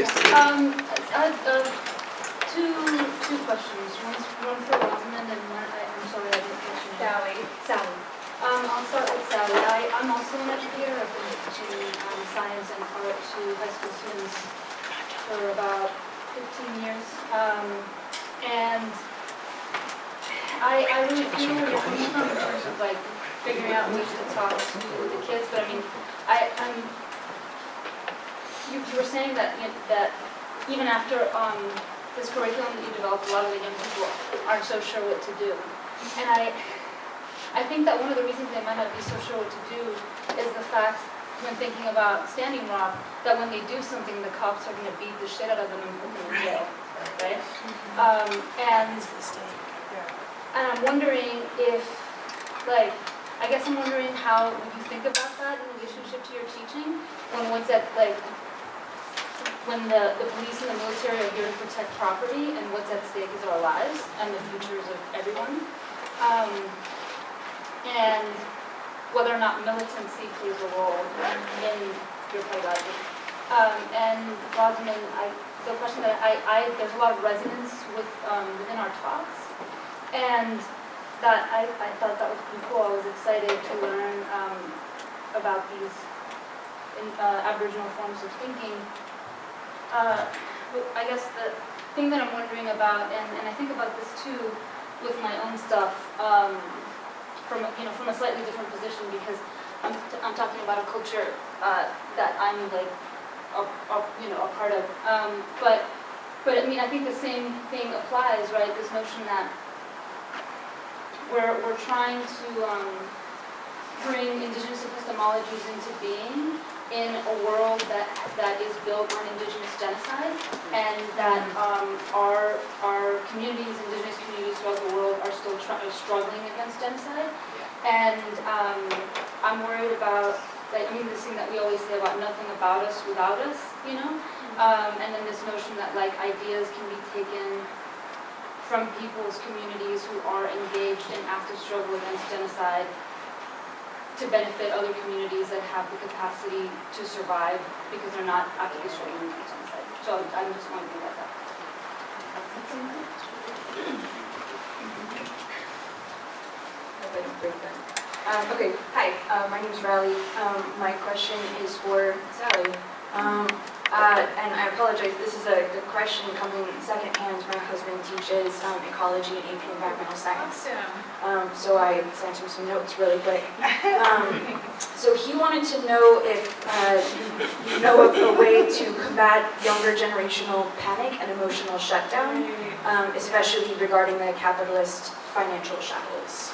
Two questions. One for Rosamond and one, I'm sorry I didn't catch your name. Sally. I'll start with Sally. I'm also an educator. I've been teaching science and art to high school students for about 15 years. And I really feel where you're coming from in terms of like figuring out ways to talk to the kids. But I mean, you were saying that that even after this curriculum that you developed, a lot of the young people aren't so sure what to do. And I think that one of the reasons they might not be so sure what to do is the fact, when thinking about Standing Rock, that when they do something, the cops are going to beat the shit out of them and put them in jail, right? And I'm wondering if, like, I guess I'm wondering how you think about that in relationship to your teaching, when the police and the military are here to protect property, and what's at stake is our lives and the futures of everyone. And whether or not militancy plays a role in your pedagogy. And Rosamond, the question that there's a lot of resonance within our talks, and that I thought that was pretty cool. I was excited to learn about these Aboriginal forms of thinking. I guess the thing that I'm wondering about, and I think about this too with my own stuff, from a slightly different position, because I'm talking about a culture that I'm like a part of. But I mean, I think the same thing applies, right? This notion that we're trying to bring indigenous epistemologies into being in a world that is built on indigenous genocide, and that our communities, indigenous communities throughout the world, are still struggling against genocide. And I'm worried about, like, I mean, this thing that we always say about nothing about us without us, you know? And then this notion that, like, ideas can be taken from people's communities who are engaged in active struggle against genocide to benefit other communities that have the capacity to survive because they're not actively struggling against genocide. So I'm just wondering about that. Okay, hi, my name is Riley. My question is for Sally. And I apologize, this is a question coming secondhand. My husband teaches ecology and AP environmental science. So I sent him some notes really quick. So he wanted to know if you know of a way to combat younger generational panic and emotional shutdown, especially regarding the capitalist financial shackles.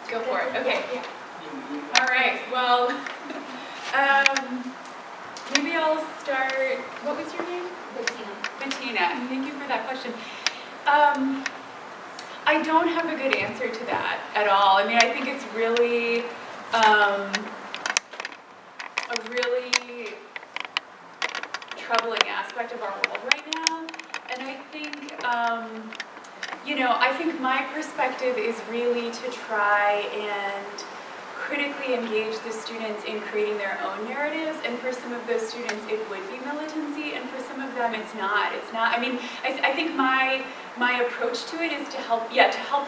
Go for it. Okay. All right. Well, maybe I'll start. What was your name? Bettina. Thank you for that question. I don't have a good answer to that at all. I mean, I think it's really a really troubling aspect of our world right now, and I think. I think my perspective is really to try and critically engage the students in creating their own narratives, and for some of those students it would be militancy, and for some of them it's not. I mean, I think my approach to it is to help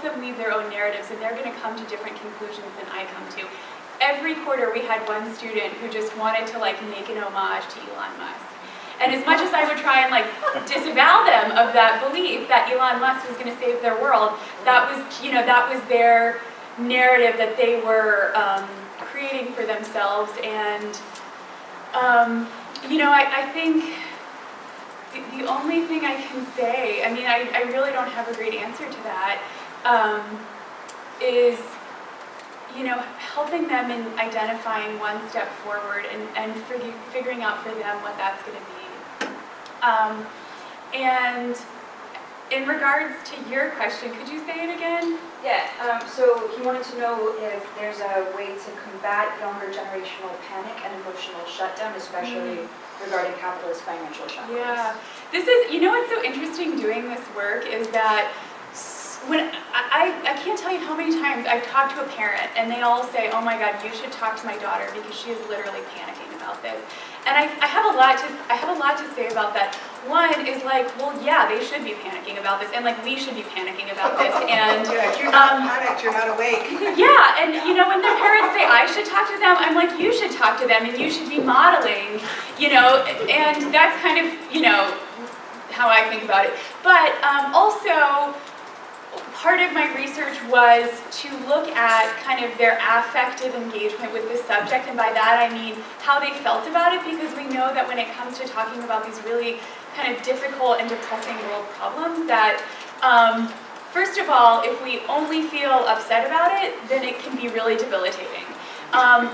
them weave their own narratives, and they're going to come to different conclusions than I come to. Every quarter we had one student who just wanted to make an homage to Elon Musk. And as much as I would try and disavow them of that belief that Elon Musk was going to save their world, that was their narrative that they were creating for themselves. And I think the only thing I can say, I mean, I really don't have a great answer to that, is helping them in identifying one step forward and figuring out for them what that's going to be. And in regards to your question, could you say it again? Yeah, so he wanted to know if there's a way to combat younger generational panic and emotional shutdown, especially regarding capitalist financial shackles. Yeah, this is, what's so interesting doing this work is that when I can't tell you how many times I've talked to a parent and they all say, oh my God, you should talk to my daughter because she is literally panicking about this. And I have a lot to say about that. One is like, well, yeah, they should be panicking about this, and like we should be panicking about this. And yeah, if you're not panicked, you're not awake. yeah, and you know, when their parents say I should talk to them, I'm like, you should talk to them, and you should be modeling, you know, and that's kind of, you know, how I think about it. But also, part of my research was to look at kind of their affective engagement with the subject, and by that I mean how they felt about it, because we know that when it comes to talking about these really kind of difficult and depressing world problems that, first of all, if we only feel upset about it, then it can be really debilitating.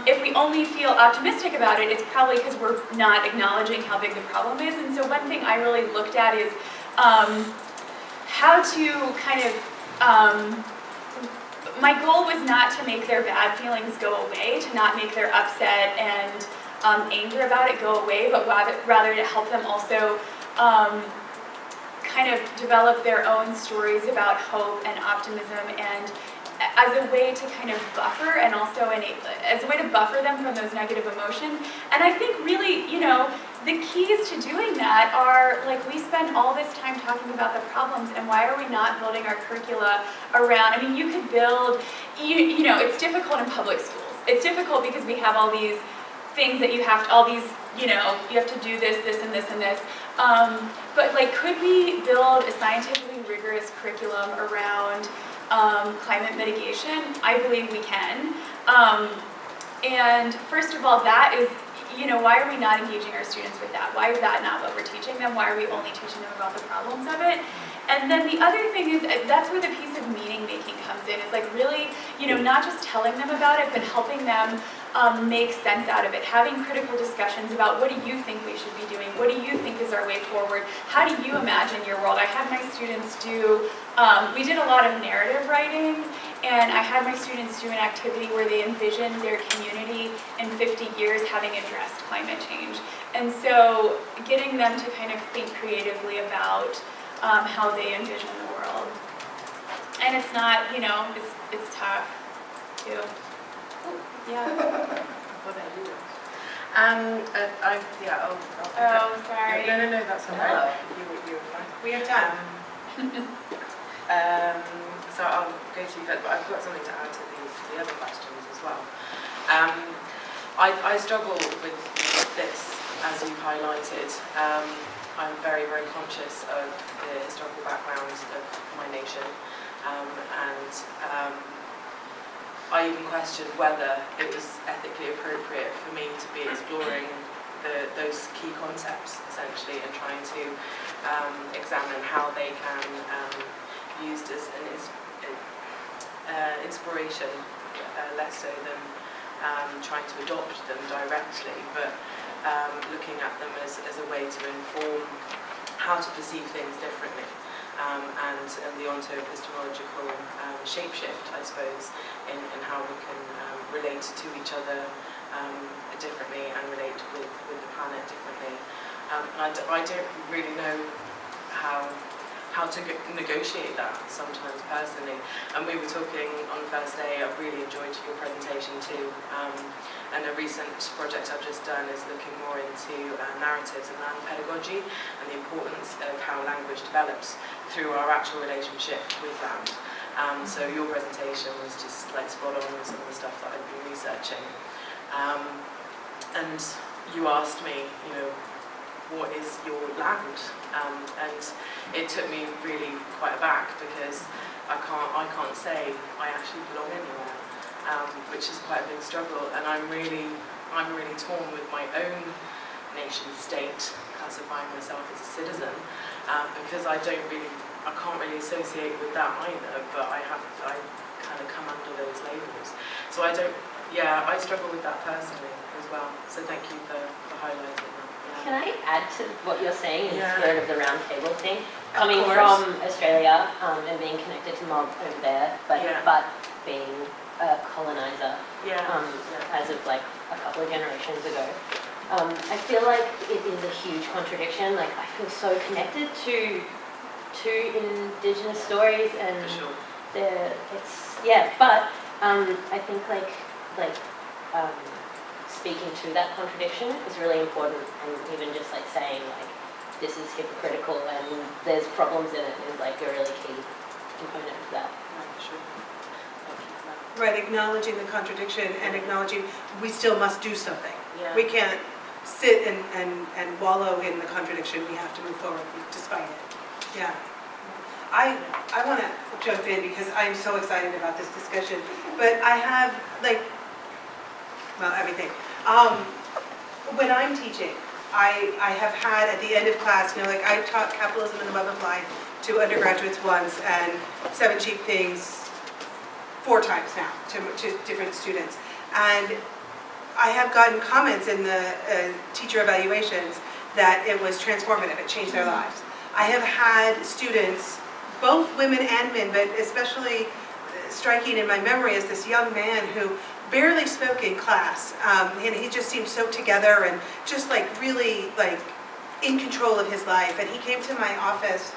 If we only feel optimistic about it, it's probably because we're not acknowledging how big the problem is. And so one thing I really looked at is how to kind of, my goal was not to make their bad feelings go away, to not make their upset and anger about it go away, but rather to help them also kind of develop their own stories about hope and optimism, and as a way to kind of buffer, and also as a way to buffer them from those negative emotions. And I think really, you know, the keys to doing that are, like, we spend all this time talking about the problems, and why are we not building our curricula around, I mean, you could build, you know, it's difficult in public schools. It's difficult because we have all these things that you have to, all these, you know, you have to do this, this, and this, and this. But like, could we build a scientifically rigorous curriculum around climate mitigation? I believe we can. And first of all, that is, you know, why are we not engaging our students with that? Why is that not what we're teaching them? Why are we only teaching them about the problems of it? And then the other thing is, that's where the piece of meaning making comes in. It's like really, you know, not just telling them about it, but helping them make sense out of it. Having critical discussions about, what do you think we should be doing? What do you think is our way forward? How do you imagine your world? I had my students do, we did a lot of narrative writing, and I had my students do an activity where they envisioned their community in 50 years having addressed climate change. And so getting them to kind of think creatively about how they envision the world. And it's not, you know, it's tough too. Yeah. What about you? I'll pick Oh, up. sorry. No, that's all right. You were fine. We have time. So I'll go to you first, but I've got something to add to the other questions as well. I struggle with this, as you've highlighted. I'm very, very conscious of the historical background of my nation, and I even questioned whether it was ethically appropriate for me to be exploring those key concepts, essentially, and trying to examine how they can be used as an inspiration, less so than trying to adopt them directly, but looking at them as a way to inform how to perceive things differently, and the onto epistemological shapeshift, I suppose, in how we can relate to each other differently and relate with the planet differently. I don't really know how to negotiate that sometimes personally. And we were talking on the first day, I really enjoyed your presentation too. And a recent project I've just done is looking more into narratives and land pedagogy, and the importance of how language develops through our actual relationship with land. So your presentation was just like spot on with some of the stuff that I've been researching. And you asked me, you know, what is your land? And it took me really quite aback, because I can't say I actually belong anywhere, which is quite a big struggle. And I'm really torn with my own nation state, classifying myself as a citizen, because I can't really associate with that either. But I kind of come under those labels. So I struggle with that personally as well. So thank you for highlighting that. Can I add to what you're saying in the spirit of the round table thing? Of Coming course. from Australia and being connected to Mob over there, but being a colonizer as of like a couple of generations ago. I feel like it is a huge contradiction. Like, I feel so connected to two Indigenous stories, and For sure. but I think speaking to that contradiction is really important, and even just like saying like this is hypocritical and there's problems in it is like a really key component of that. For sure. Right, acknowledging the contradiction and acknowledging we still must do something. Yeah. We can't sit and wallow in the contradiction. We have to move forward despite it. Yeah. I want to jump in because I'm so excited about this discussion. But I have everything. When I'm teaching, I have had at the end of class, I've taught Capitalism and the Web of Life to undergraduates once and 7 Cheap Things 4 times now to different students. And I have gotten comments in the teacher evaluations that it was transformative, it changed their lives. I have had students, both women and men, but especially striking in my memory is this young man who barely spoke in class, and he just seemed so together and just really in control of his life. And he came to my office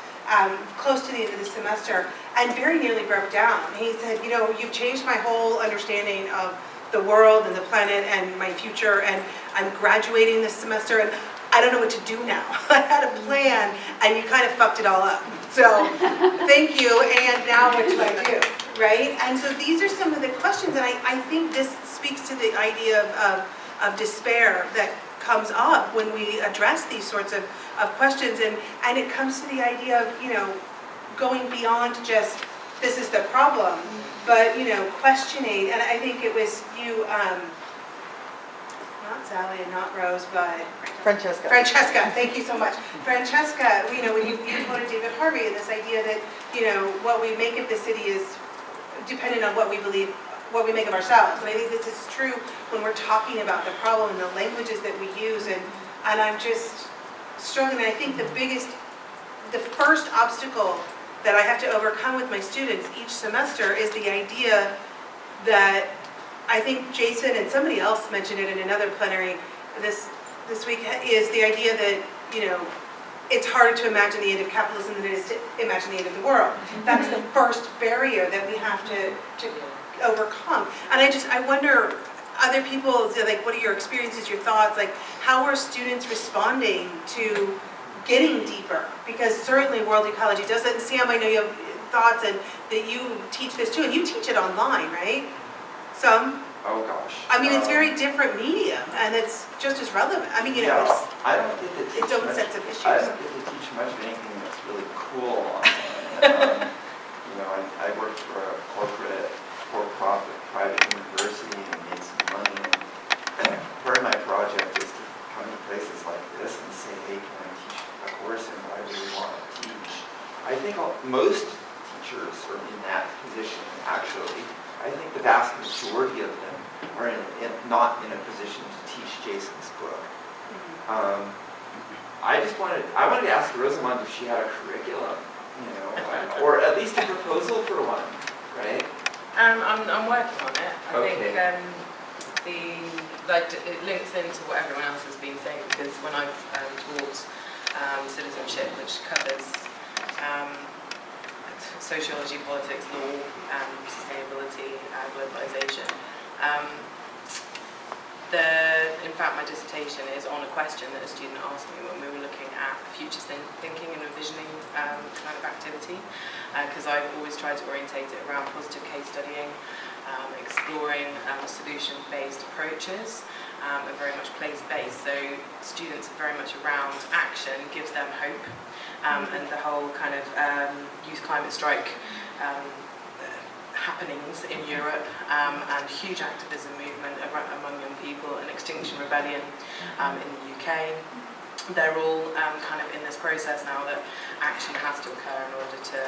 close to the end of the semester and very nearly broke down. He said, you've changed my whole understanding of the world and the planet and my future, and I'm graduating this semester and I don't know what to do now. I had a plan and you kind of fucked it all up. So thank you, and now what do I do, right? And so these are some of the questions, and I think this speaks to the idea of despair that comes up when we address these sorts of questions, and it comes to the idea of, going beyond just, this is the problem, but, questioning, and I think it was you, not Sally and not Rose, but Francesca. Francesca, thank you so much. Francesca, when you quoted David Harvey, and this idea that, what we make of the city is dependent on what we believe, what we make of ourselves. And I think this is true when we're talking about the problem and the languages that we use, and I'm just struggling. I think the first obstacle that I have to overcome with my students each semester is the idea that, I think Jason and somebody else mentioned it in another plenary this week, is the idea that, it's harder to imagine the end of capitalism than it is to imagine the end of the world. That's the first barrier that we have to overcome. And I wonder, other people, what are your experiences, your thoughts, how are students responding to getting deeper? Because certainly World-Ecology does that, and Sam, I know you have thoughts, and that you teach this too, and you teach it online, right? Some? Oh gosh. I mean, it's very different medium, and it's just as relevant. I mean, Yeah, I don't get to teach its own much. sets of issues. I don't get to teach much of anything that's really cool online. I worked for a corporate, for-profit, private university and made some money. And part of my project is to come to places like this and say, hey, can I teach a course in what I really want to teach? I think most teachers are in that position, actually. I think the vast majority of them are not in a position to teach Jason's book. I wanted to ask Rosamond if she had a curriculum, or at least a proposal for one, right? I'm working on it. I Okay. think it links into what everyone else has been saying, because when I've taught citizenship, which covers sociology, politics, law, sustainability, globalization. In fact, my dissertation is on a question that a student asked me when we were looking at future thinking and envisioning kind of activity, because I've always tried to orientate it around positive case studying, exploring solution-based approaches, are very much place-based. So students are very much around action, gives them hope, and the whole kind of youth climate strike happenings in Europe, and huge activism movement among young people, and Extinction Rebellion in the UK. They're all kind of in this process now that action has to occur in order to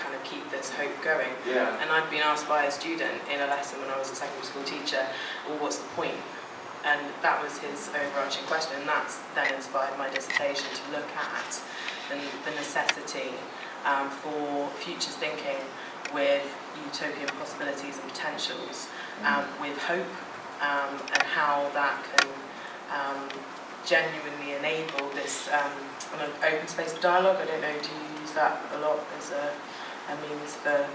kind of keep this hope going. Yeah. And I'd been asked by a student in a lesson when I was a secondary school teacher, well, what's the point? And that was his overarching question, and that's then inspired my dissertation to look at the necessity for futures thinking with utopian possibilities and potentials, with hope, and how that can genuinely enable this kind of open space for dialogue. I don't know, do you use that a lot as a means for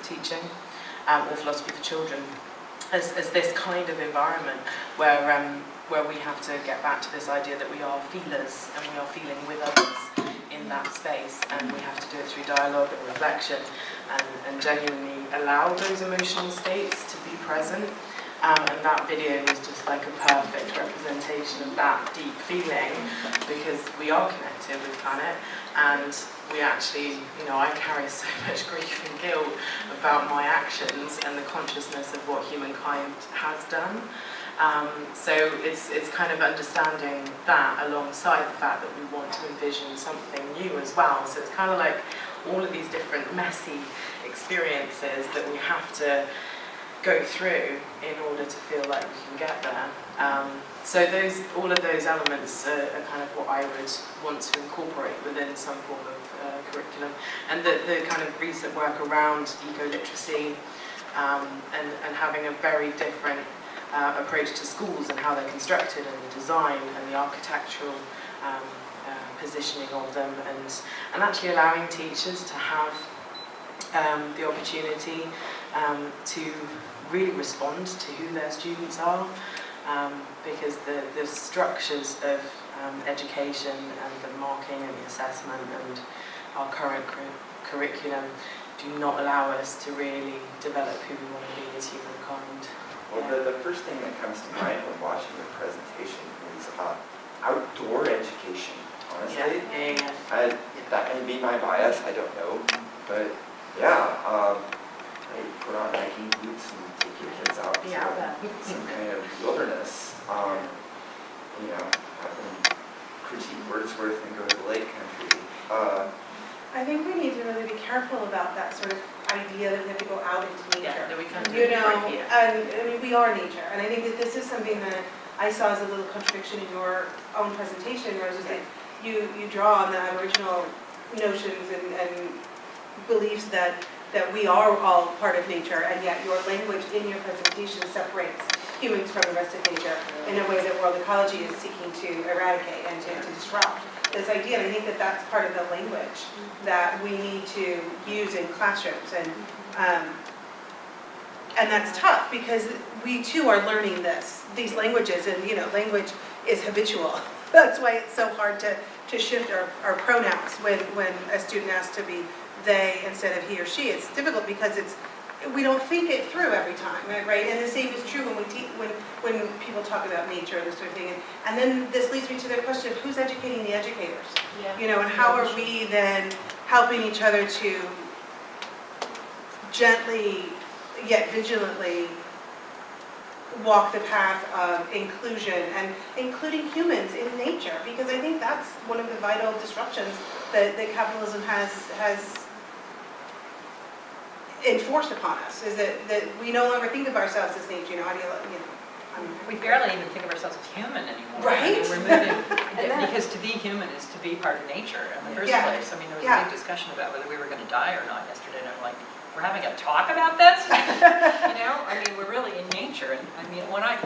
teaching, or philosophy for children, as this kind of environment where we have to get back to this idea that we are feelers and we are feeling with others in that space, and we have to do it through dialogue and reflection, and genuinely allow those emotional states to be present. And that video is just like a perfect representation of that deep feeling, because we are connected with planet, and we actually, you know, I carry so much grief and guilt about my actions and the consciousness of what humankind has done. So it's kind of understanding that alongside the fact that we want to envision something new as well. So it's kind of like all of these different messy experiences that we have to go through in order to feel like we can get there. So all of those elements are kind of what I would want to incorporate within some form of curriculum. And the kind of recent work around eco-literacy, and having a very different approach to schools and how they're constructed and the design and the architectural positioning of them, and actually allowing teachers to have the opportunity to really respond to who their students are, because the structures of education and the marking and the assessment and our current curriculum do not allow us to really develop who we want to be as humankind. Well, the first thing that comes to mind when watching the presentation is outdoor education, honestly. Yeah. That may be my bias, I don't know, but yeah, put on hiking boots and take your kids out to some kind of wilderness. You know, have them critique Wordsworth and go to the lake country. I think we need to really be careful about that sort of idea that we have to go out into nature. Yeah, that we kind of You know, and I mean, we are nature, and I think that this is something that I saw as a little contradiction in your own presentation, Rose, is that you draw on the Aboriginal notions and beliefs that we are all part of nature, and yet your language in your presentation separates humans from the rest of nature in a way that World-Ecology is seeking to eradicate and to disrupt. This idea, and I think that that's part of the language that we need to use in classrooms, and that's tough because we too are learning these languages, and you know, language is habitual. That's why it's so hard to shift our pronouns when a student asks to be they instead of he or she. It's difficult because we don't think it through every time, right? And the same is true when people talk about nature and this sort of thing. And then this leads me to the question of who's educating the educators? Yeah. You know, and how are we then helping each other to gently yet vigilantly walk the path of inclusion and including humans in nature? Because I think that's one of the vital disruptions that capitalism has enforced upon us, is that we no longer think of ourselves as nature. You know, we barely even think of ourselves as human anymore. Right? I mean, we're moving, because to be human is to be part of nature in the first place. I mean, there was a big discussion about whether we were going to die or not yesterday, and I'm like, we're having a talk about this? You know, I mean, we're really in nature. And I mean, when I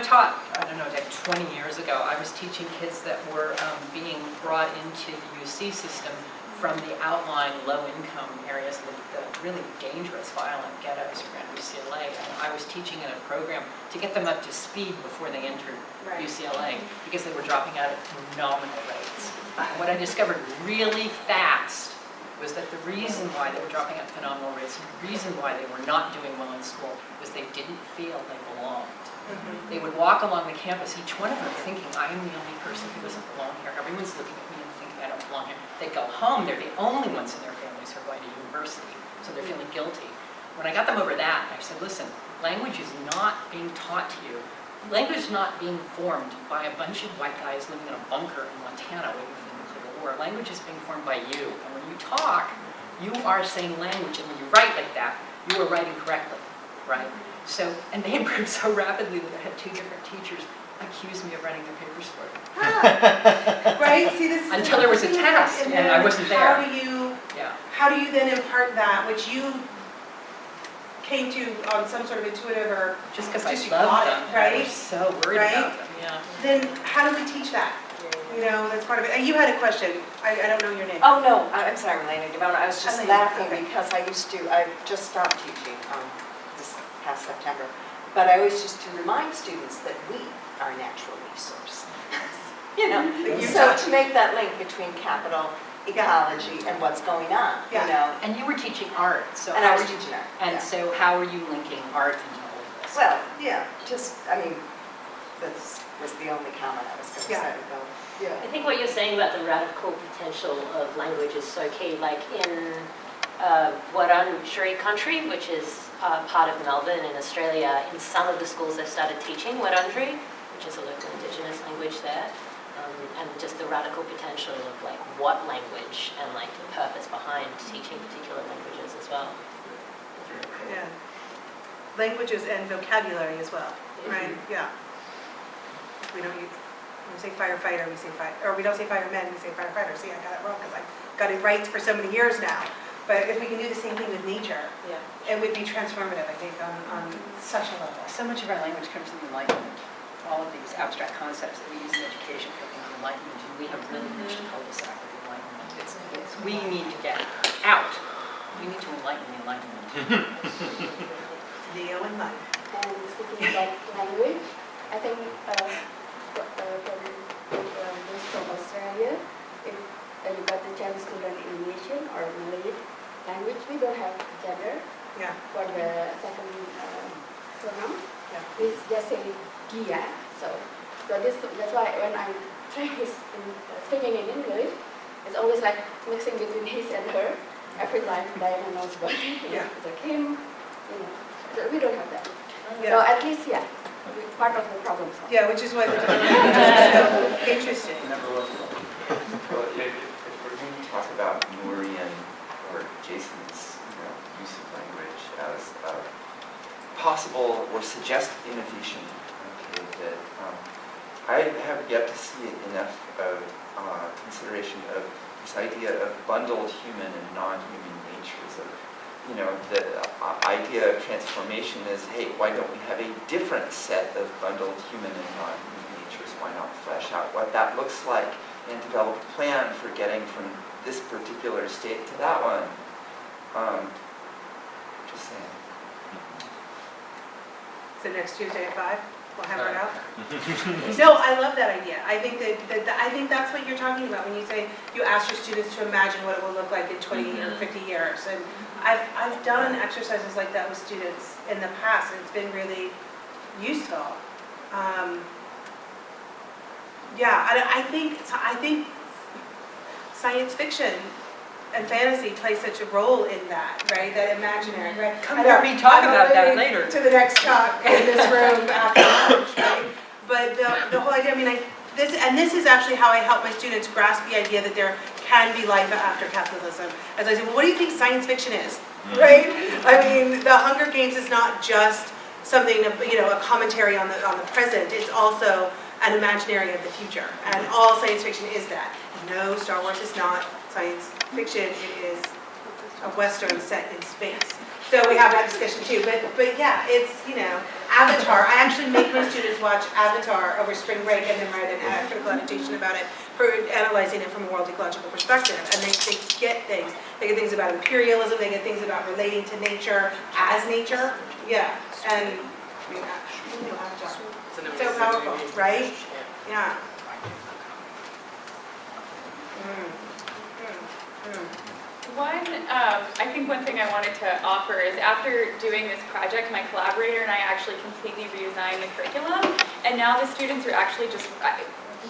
taught, I don't know, like 20 years ago, I was teaching kids that were being brought into the UC system from the outlying low-income areas, the really dangerous, violent ghettos around UCLA. And I was teaching in a program to get them up to speed before they entered UCLA, because they were dropping out at phenomenal rates. And what I discovered really fast was that the reason why they were dropping at phenomenal rates, and the reason why they were not doing well in school, was they didn't feel they belonged. Mm-hmm. They would walk along the campus, each one of them thinking, I am the only person who doesn't belong here. Everyone's looking at me and thinking I don't belong here. They go home, they're the only ones in their families who are going to university, so they're feeling guilty. When I got them over that, I said, listen, language is not being taught to you. Language is not being formed by a bunch of white guys living in a bunker in Montana waiting for the nuclear war. Language is being formed by you. And when you talk, you are saying language. And when you write like that, you are writing correctly, right? So, and they improved so rapidly that I had 2 different teachers accuse me of writing their papers for them. Right? See, this until there was a test, and I wasn't there. How do you then impart that, which you came to on some sort of intuitive or just because I loved them, right? I was so worried about them. Yeah. then how do we teach that? You know, that's part of it. And you had a question. I don't know your name. Oh, no, I'm sorry, Melanie Devona. I was just Elaine, laughing okay. because I've just stopped teaching this past September. But I always used to remind students that we are a natural resource. You know, so to make that link between capital, ecology, and what's going on, you know. And you were teaching art, so. And I was teaching art. And so how are you linking art into all of this? Well, yeah, just, I mean, that was the only comment I was going to say about. Yeah. I think what you're saying about the radical potential of language is so key. Like in Wurundjeri country, which is part of Melbourne in Australia, in some of the schools they've started teaching Wurundjeri, which is a local Indigenous language there, and just the radical potential of like what language and like the purpose behind teaching particular languages as well. Yeah. Languages and vocabulary as well, right? Yeah. We don't use, when we say firefighter, we say fire, or we don't say firemen, we say firefighter. See, I got it wrong because I got it right for so many years now. But if we can do the same thing with nature, it would be transformative, I think, on such a level. So much of our language comes from the Enlightenment. All of these abstract concepts that we use in education come from the Enlightenment, and we have really reached a cul-de-sac with the Enlightenment. We need to get out. We need to enlighten the Enlightenment. Leo and Mike. Speaking about language, I think from Australia, if you got the chance to learn Indonesian or Malay language, we don't have gender for the second pronoun. We just say dia. So that's why when I'm trying speaking in English, it's always like mixing between his and her. Every time Diana knows about it. It's like him. You know, so we don't have that. So at least, we're part of the problem solving. Yeah, which is why the which is so interesting. Well, if we're going to talk about Nurian or Jason's use of language as a possible or suggested innovation, that I have yet to see enough of consideration of this idea of bundled human and non-human natures. Of, the idea of transformation is, hey, why don't we have a different set of bundled human and non-human natures? Why not flesh out what that looks like and develop a plan for getting from this particular state to that one? Just saying. So next Tuesday at 5, we'll hammer it out. No, I love that idea. I think I think that's what you're talking about when you say you ask your students to imagine what it will look like in 20 or 50 years. And I've done exercises like that with students in the past, and it's been really useful. I think science fiction and fantasy play such a role in that, right? That imaginary, right? Come here, we talk about that later. To the next talk in this room after lunch, right? But the whole idea, this is actually how I help my students grasp the idea that there can be life after capitalism. As I say, well, what do you think science fiction is, right? I mean, the Hunger Games is not just something, a commentary on the present. It's also an imaginary of the future, and all science fiction is that. No, Star Wars is not science fiction. It is a Western set in space. So we have that discussion too. But yeah, it's, Avatar. I actually make my students watch Avatar over spring break and then write a critical annotation about it, for analyzing it from a world-ecological perspective. And they get things. They get things about imperialism. They get things about relating to nature as nature. Yeah. And Avatar. So powerful, right? Yeah. I think one thing I wanted to offer is after doing this project, my collaborator and I actually completely redesigned the curriculum, and now the students are actually just,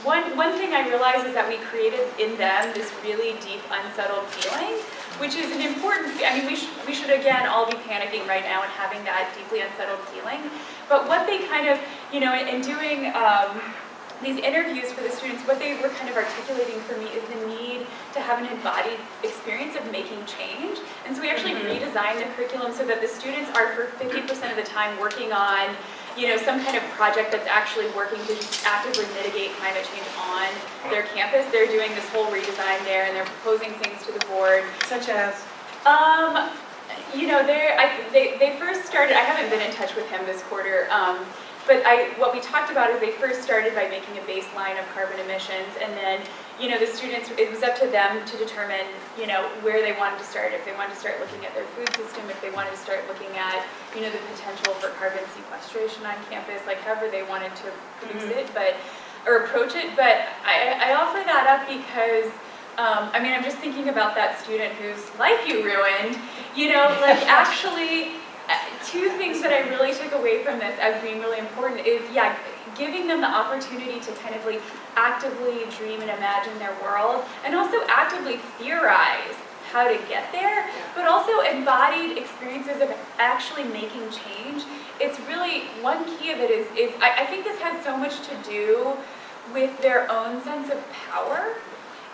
one thing I realized is that we created in them this really deep, unsettled feeling, which is an important, we should again all be panicking right now and having that deeply unsettled feeling, but what they kind of, in doing these interviews for the students, what they were kind of articulating for me is the need to have an embodied experience of making change. And so we actually redesigned the curriculum so that the students are for 50% of the time working on, some kind of project that's actually working to just actively mitigate climate change on their campus. They're doing this whole redesign there, and they're proposing things to the board. Such as? They first started, I haven't been in touch with him this quarter. what we talked about is they first started by making a baseline of carbon emissions, and then, the students, it was up to them to determine, where they wanted to start. If they wanted to start looking at their food system, if they wanted to start looking at, the potential for carbon sequestration on campus, like however they wanted to produce it, or approach it. But I offer that up because, I'm just thinking about that student whose life you ruined, actually, two things that I really took away from this as being really important is, giving them the opportunity to kind of actively dream and imagine their world, and also actively theorize how to get there, but also embodied experiences of actually making change. It's really, one key of it is I think this has so much to do with their own sense of power.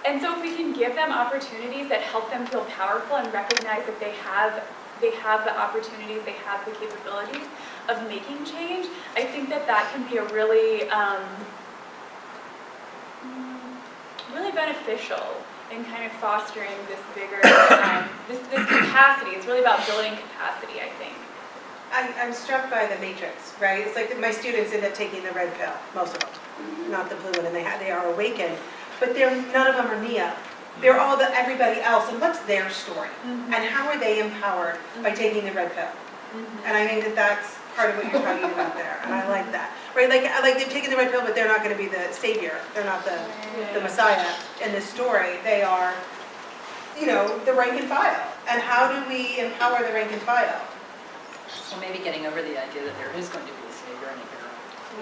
And so if we can give them opportunities that help them feel powerful and recognize that they have the opportunities, they have the capabilities of making change, I think that can be a really, really beneficial in kind of fostering this bigger, this capacity. It's really about building capacity, I think. I'm struck by the matrix, right? It's like my students end up taking the red pill, most of them, not the blue one, and they are awakened. But none of them are Neo. They're all everybody else, and what's their story? And how are they empowered by taking the red pill? And I think that's part of what you're talking about there, and I like that. Right, like they've taken the red pill, but they're not going to be the savior. They're not the Messiah in this story. They are, the rank and file. And how do we empower the rank and file? Well, maybe getting over the idea that there is going to be a savior and a hero.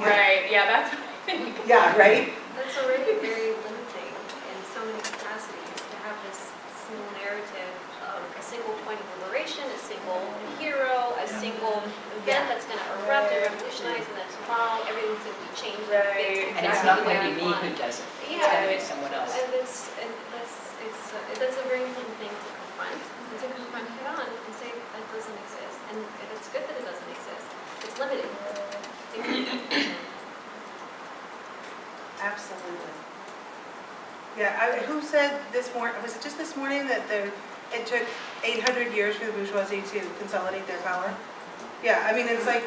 Right, that's what I think. Yeah, right? That's already very limiting in so many capacities, to have this single narrative, a single point of liberation, a single hero, a single event that's going to erupt and revolutionize, and then tomorrow everything's going to be changed. Right. And it's not going to be me who does it. It's going to be someone else. And that's a very important thing to confront, and to confront head on and say that doesn't exist. And it's good that it doesn't exist. It's limiting. Absolutely. Yeah, who said this morning, was it just this morning that it took 800 years for the bourgeoisie to consolidate their power? Yeah, it's like,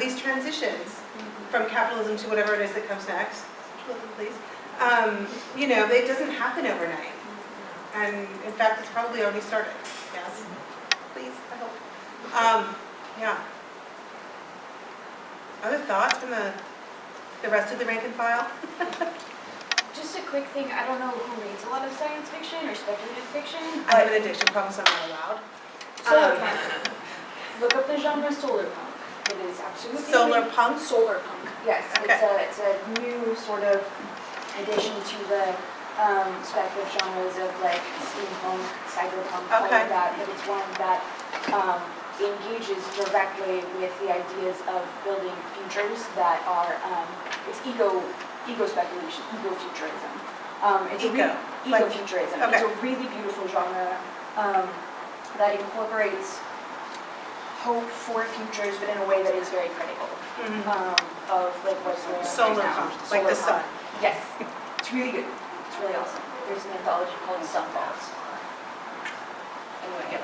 these transitions from capitalism to whatever it is that comes next, please, it doesn't happen overnight. And in fact, it's probably already started. Yes? Please, I hope. Yeah. Other thoughts from the rest of the rank and file? Just a quick thing, I don't know who reads a lot of science fiction or speculative fiction. I have an addiction, promise I'm not allowed. Solar punk. Look up the genre solar punk. It is absolutely Solar punk? Solar punk. Yes, Okay. it's a new sort of addition to the speculative genres of steampunk, cyberpunk, all of that. But it's one that engages directly with the ideas of building futures that are it's ego speculation, eco-futurism. Eco-futurism. Okay. It's a really beautiful genre that incorporates hope for futures, but in a way that is very critical of what's going on Solar right now. punk, like the sun. Yes, it's really good. It's really awesome. There's an anthology called Sunballs. Anyway,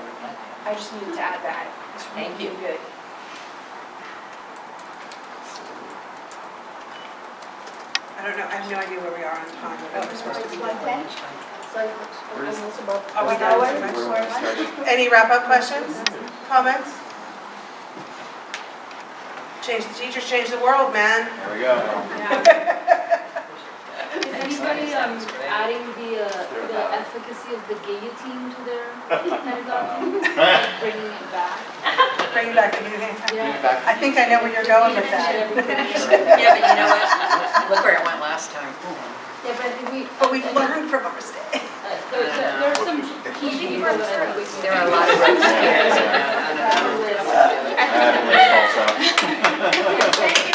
I just needed to add that. It's really good. I don't know, I have no idea where we are on time. We're supposed to be done. It's like almost about Are we an done? hour. Where we started? Any wrap-up questions, comments? Teachers change the world, man. There we go. Is anybody adding the efficacy of the guillotine to their pedagogy? Bringing it back? Bring back the new hand. Yeah. I think I know where you're going with that. Yeah, but you know what? Look where it went last time. Yeah, But we've learned from our mistake. there are some key people that I think we can. There are a lot of Yeah. I have a list also.